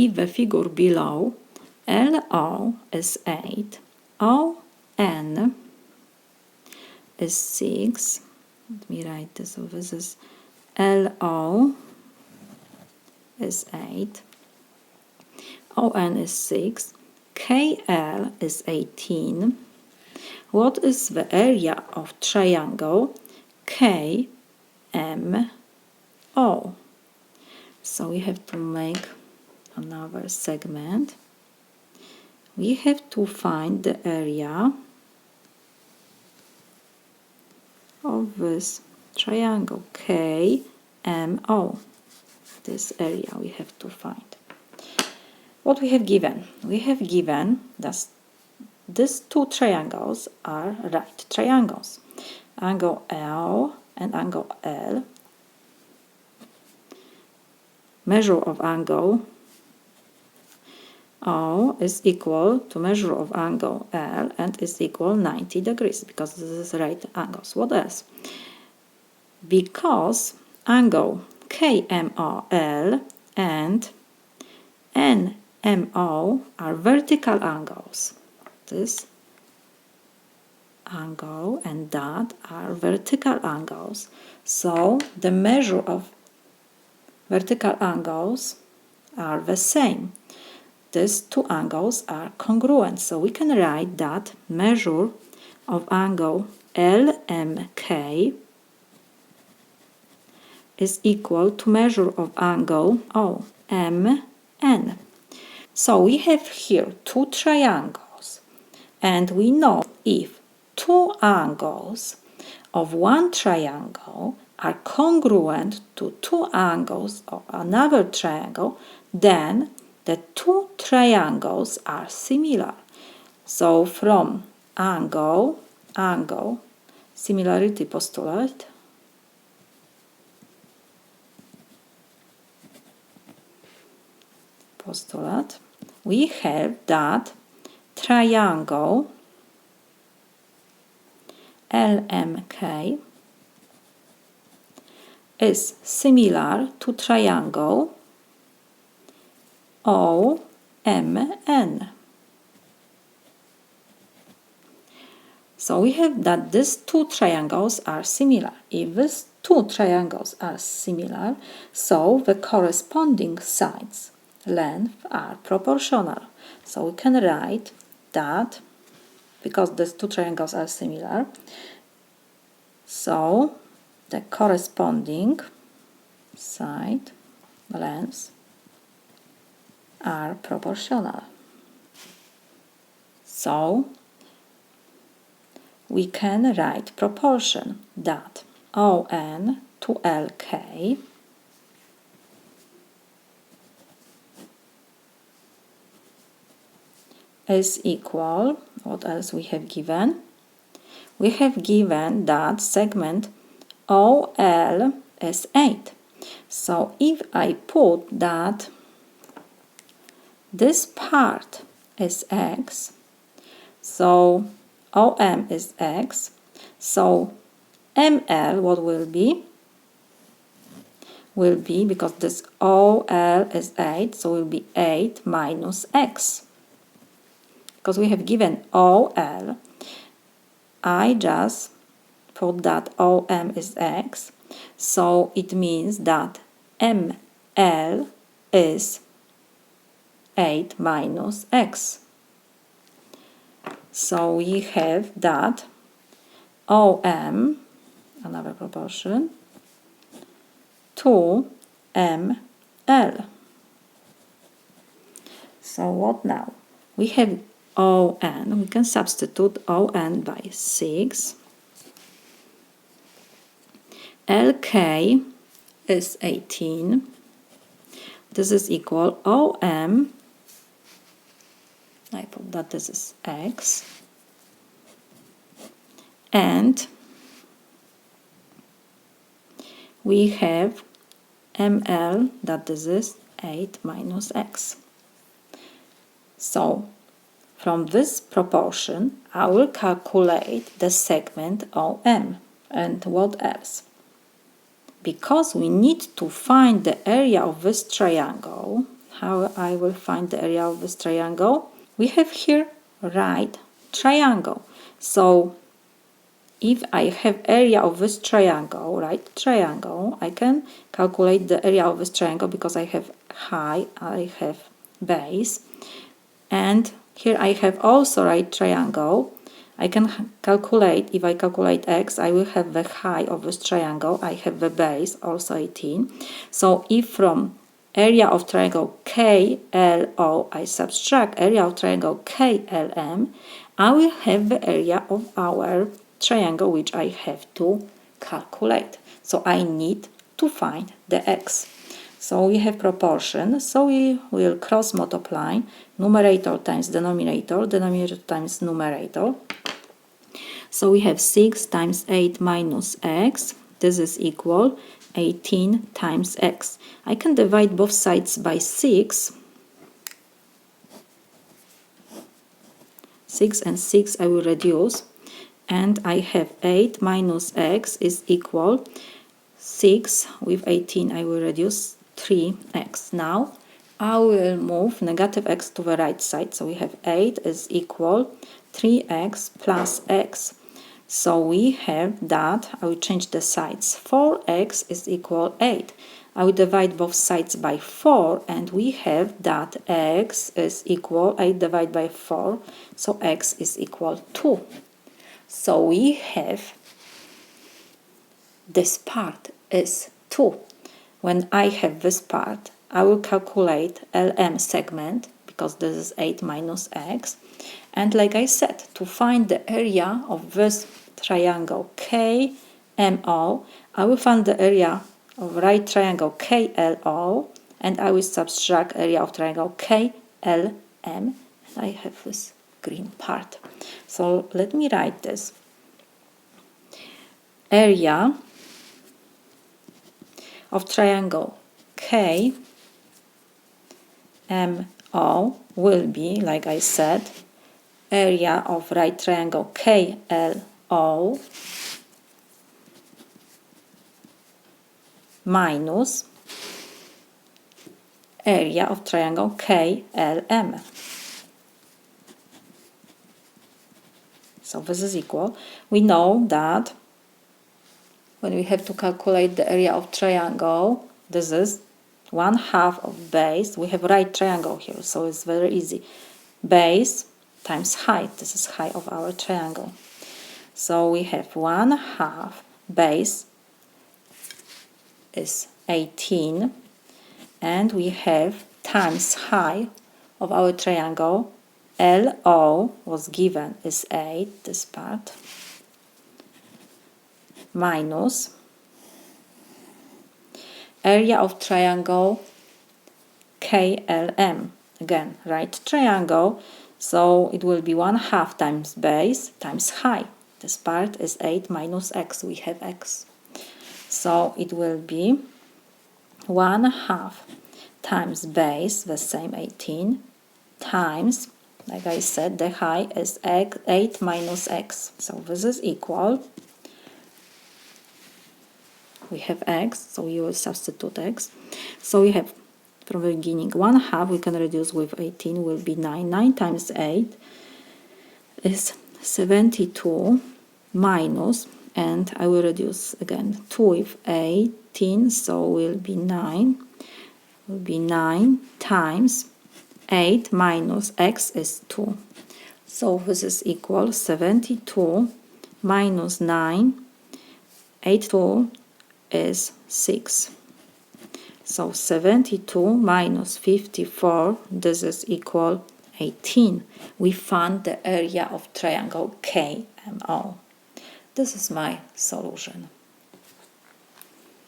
if the figure below LO is 8, ON is 6, let me write this, so this is LO is 8, ON is 6, KL is 18. What is the area of triangle KMO? So we have to make another segment. We have to find the area of this triangle KMO. This area we have to find. What we have given? We have given that these two triangles are right triangles. Angle L and angle L. Measure of angle O is equal to measure of angle L and is equal 90 degrees because this is right angles. What else? Because angle KMOL and NMO are vertical angles. This angle and that are vertical angles. So the measure of vertical angles are the same. These two angles are congruent. So we can write that measure of angle LMK is equal to measure of angle OMN. So we have here two triangles, and we know if two angles of one triangle are congruent to two angles of another triangle, then the two triangles are similar. So from angle, similarity postulate, we have that triangle LMK is similar to triangle OMN. So we have that these two triangles are similar. If these two triangles are similar, so the corresponding sides length are proportional. So we can write that because these two triangles are similar, so the corresponding side lengths are proportional. So we can write proportion that ON to LK is equal, what else we have given? We have given that segment OL is 8. So if I put that this part is x, so OM is x, so ML what will be? Will be, because this OL is 8, so will be 8 minus x. Because we have given OL, I just put that OM is x, so it means that ML is 8 minus x. So we have that OM, another proportion, to ML. So what now? We have ON, we can substitute ON by 6. LK is 18. This is equal OM. I put that this is x. And we have ML, that this is 8 minus x. So from this proportion, I will calculate the segment OM. And what else? Because we need to find the area of this triangle, how I will find the area of this triangle? We have here right triangle. So if I have area of this triangle, right triangle, I can calculate the area of this triangle because I have height, I have base, and here I have also right triangle. I can calculate, if I calculate x, I will have the height of this triangle, I have the base, also 18. So if from area of triangle KLO I subtract area of triangle KLM, I will have the area of our triangle which I have to calculate. So I need to find the x. So we have proportion, so we will cross multiply numerator times denominator, denominator times numerator. So we have 6 times 8 minus x, this is equal 18 times x. I can divide both sides by 6. 6 and 6 I will reduce, and I have 8 minus x is equal 6 with 18 I will reduce 3x. Now I will move negative x to the right side, so we have 8 is equal 3x plus x. So we have that, I will change the sides, 4x is equal 8. I will divide both sides by 4, and we have that x is equal 8 divided by 4, so x is equal 2. So we have this part is 2. When I have this part, I will calculate LM segment, because this is 8 minus x. And like I said, to find the area of this triangle KMO, I will find the area of right triangle KLO, and I will subtract area of triangle KLM, and I have this green part. So let me write this. Area of triangle KMO will be, like I said, area of right triangle KLO minus area of triangle KLM. So this is equal. We know that when we have to calculate the area of triangle, this is 1/2 of base. We have right triangle here, so it's very easy. Base times height. This is height of our triangle. So we have 1/2 base is 18, and we have times height of our triangle. LO was given is 8, this part, minus area of triangle KLM. Again, right triangle, so it will be 1/2 times base times height. This part is 8 minus x, we have x. So it will be 1/2 times base, the same 18, times, like I said, the height is 8 minus x. So this is equal, we have x, so you will substitute x. So we have from the beginning 1/2, we can reduce with 18, will be 9. 9 times 8 is 72 minus, and I will reduce again 2 with 18, so will be 9. Will be 9 times 8 minus x is 2. So this is equal 72 minus 9. 82 is 6. So 72 minus 54, this is equal 18. We found the area of triangle KMO. This is my solution.